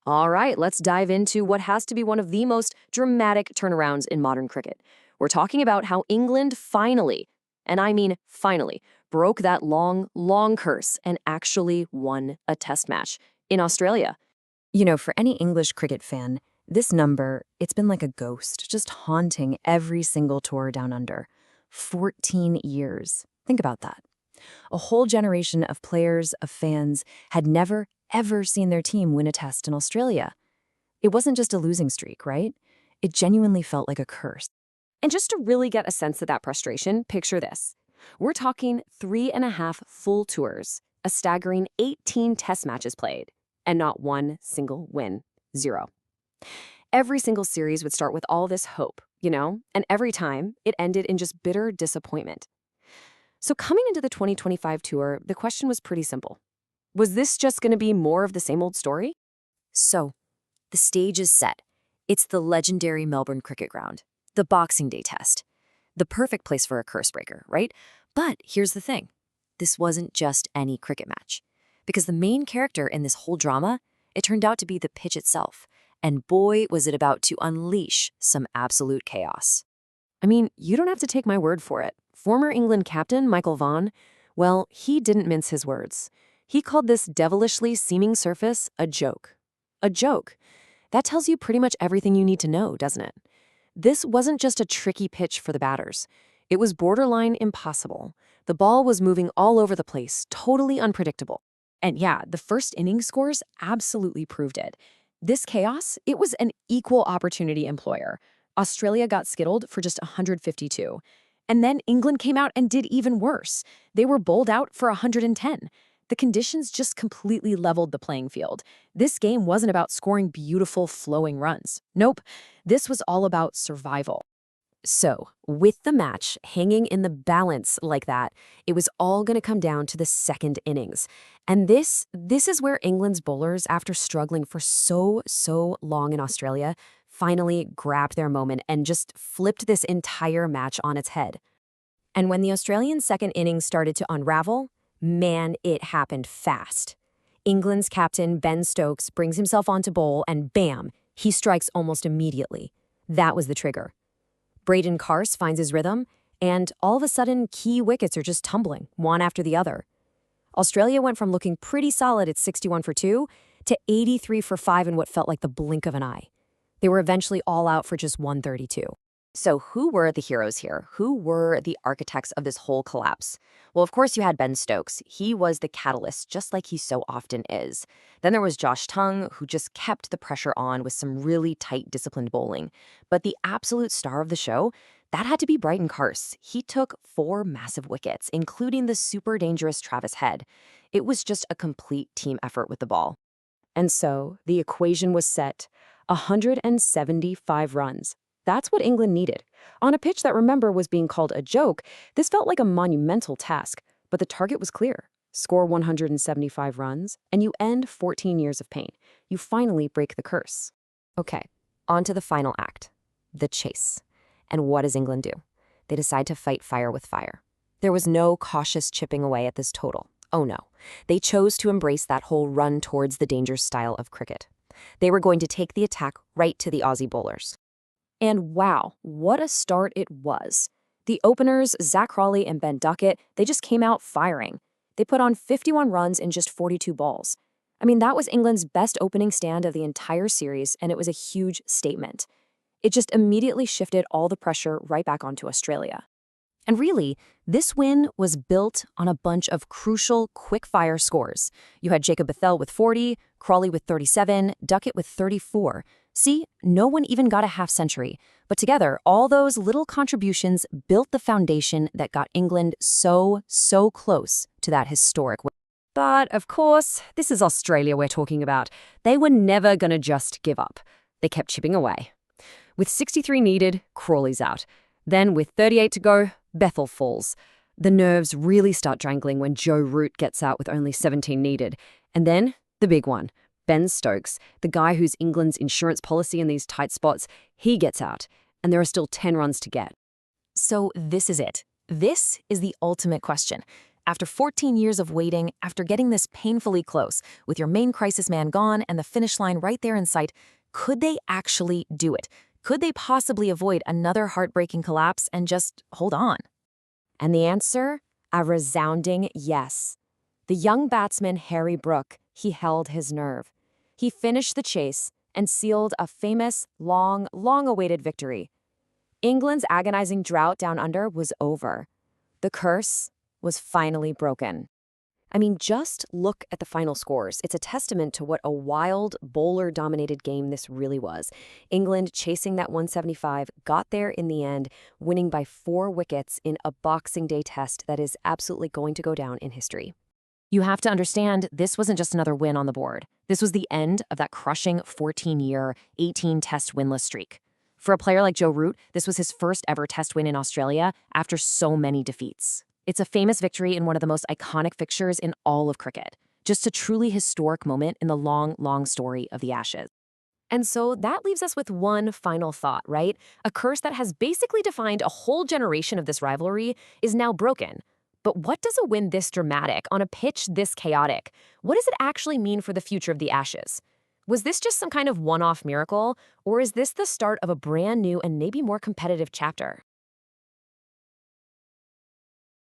All right, let's dive into what has to be one of the most dramatic turnarounds in modern cricket. We're talking about how England finally, and I mean finally, broke that long, long curse and actually won a test match in Australia. You know, for any English cricket fan, this number, it's been like a ghost, just haunting every single tour down under. 14 years. Think about that. A whole generation of players, of fans, had never, ever seen their team win a test in Australia. It wasn't just a losing streak, right? It genuinely felt like a curse. And just to really get a sense of that frustration, picture this. We're talking 3.5 full tours, a staggering 18 test matches played, and not one single win. Zero. Every single series would start with all this hope, and every time it ended in just bitter disappointment. So coming into the 2025 tour, the question was pretty simple. Was this just going to be more of the same old story? So, the stage is set. It's the legendary Melbourne Cricket Ground, the Boxing Day test. The perfect place for a curse breaker, right? But here's the thing. This wasn't just any cricket match. Because the main character in this whole drama, it turned out to be the pitch itself. And boy, was it about to unleash some absolute chaos. I mean, you don't have to take my word for it. Former England captain Michael Vaughan, well, he didn't mince his words. He called this devilishly seeming surface a joke. A joke. That tells you pretty much everything you need to know, doesn't it? This wasn't just a tricky pitch for the batters. It was borderline impossible. The ball was moving all over the place, totally unpredictable. And yeah, the first inning scores absolutely proved it. This chaos, it was an equal opportunity employer. Australia got skittled for just 152. And then England came out and did even worse. They were bowled out for 110. The conditions just completely leveled the playing field. This game wasn't about scoring beautiful, flowing runs. Nope, this was all about survival. So, with the match hanging in the balance like that, it was all going to come down to the second innings. And this is where England's bowlers, after struggling for so long in Australia, finally grabbed their moment and just flipped this entire match on its head. And when the Australian second innings started to unravel, man, it happened fast. England's captain, Ben Stokes, brings himself onto bowl and bam, he strikes almost immediately. That was the trigger. Braden Carse finds his rhythm, and all of a sudden, key wickets are just tumbling, one after the other. Australia went from looking pretty solid at 61 for 2 to 83 for 5 in what felt like the blink of an eye. They were eventually all out for just 132. So who were the heroes here? Who were the architects of this whole collapse? Well, of course, you had Ben Stokes. He was the catalyst, just like he so often is. Then there was Josh Tongue, who just kept the pressure on with some really tight, disciplined bowling. But the absolute star of the show, that had to be Braden Carse. He took 4 massive wickets, including the super dangerous Travis Head. It was just a complete team effort with the ball. And so the equation was set. 175 runs. That's what England needed. On a pitch that, remember, was being called a joke, this felt like a monumental task, but the target was clear. Score 175 runs, and you end 14 years of pain. You finally break the curse. Okay, on to the final act, the chase. And what does England do? They decide to fight fire with fire. There was no cautious chipping away at this total. Oh no. They chose to embrace that whole run towards the danger style of cricket. They were going to take the attack right to the Aussie bowlers. And wow, what a start it was. The openers, Zach Crawley and Ben Duckett, they just came out firing. They put on 51 runs in just 42 balls. I mean, that was England's best opening stand of the entire series, and it was a huge statement. It just immediately shifted all the pressure right back onto Australia. And really, this win was built on a bunch of crucial, quick-fire scores. You had Jacob Bethel with 40, Crawley with 37, Duckett with 34. See, no one even got a half-century. But together, all those little contributions built the foundation that got England so close to that historic win. But, of course, this is Australia we're talking about. They were never going to just give up. They kept chipping away. With 63 needed, Crawley's out. Then, with 38 to go, Bethel falls. The nerves really start jangling when Joe Root gets out with only 17 needed. And then, the big one. Ben Stokes, the guy who's England's insurance policy in these tight spots, he gets out, and there are still 10 runs to get. So this is it. This is the ultimate question. After 14 years of waiting, after getting this painfully close, with your main crisis man gone and the finish line right there in sight, could they actually do it? Could they possibly avoid another heartbreaking collapse and just hold on? And the answer? A resounding yes. The young batsman Harry Brook, he held his nerve. He finished the chase and sealed a famous, long-awaited victory. England's agonizing drought down under was over. The curse was finally broken. I mean, just look at the final scores. It's a testament to what a wild, bowler-dominated game this really was. England, chasing that 175, got there in the end, winning by 4 wickets in a Boxing Day test that is absolutely going to go down in history. You have to understand, this wasn't just another win on the board. This was the end of that crushing 14-year, 18-test winless streak. For a player like Joe Root, this was his first ever test win in Australia after so many defeats. It's a famous victory in one of the most iconic fixtures in all of cricket. Just a truly historic moment in the long story of the Ashes. And so that leaves us with one final thought, right? A curse that has basically defined a whole generation of this rivalry is now broken. But what does a win this dramatic on a pitch this chaotic? What does it actually mean for the future of the Ashes? Was this just some kind of one-off miracle, or is this the start of a brand new and maybe more competitive chapter?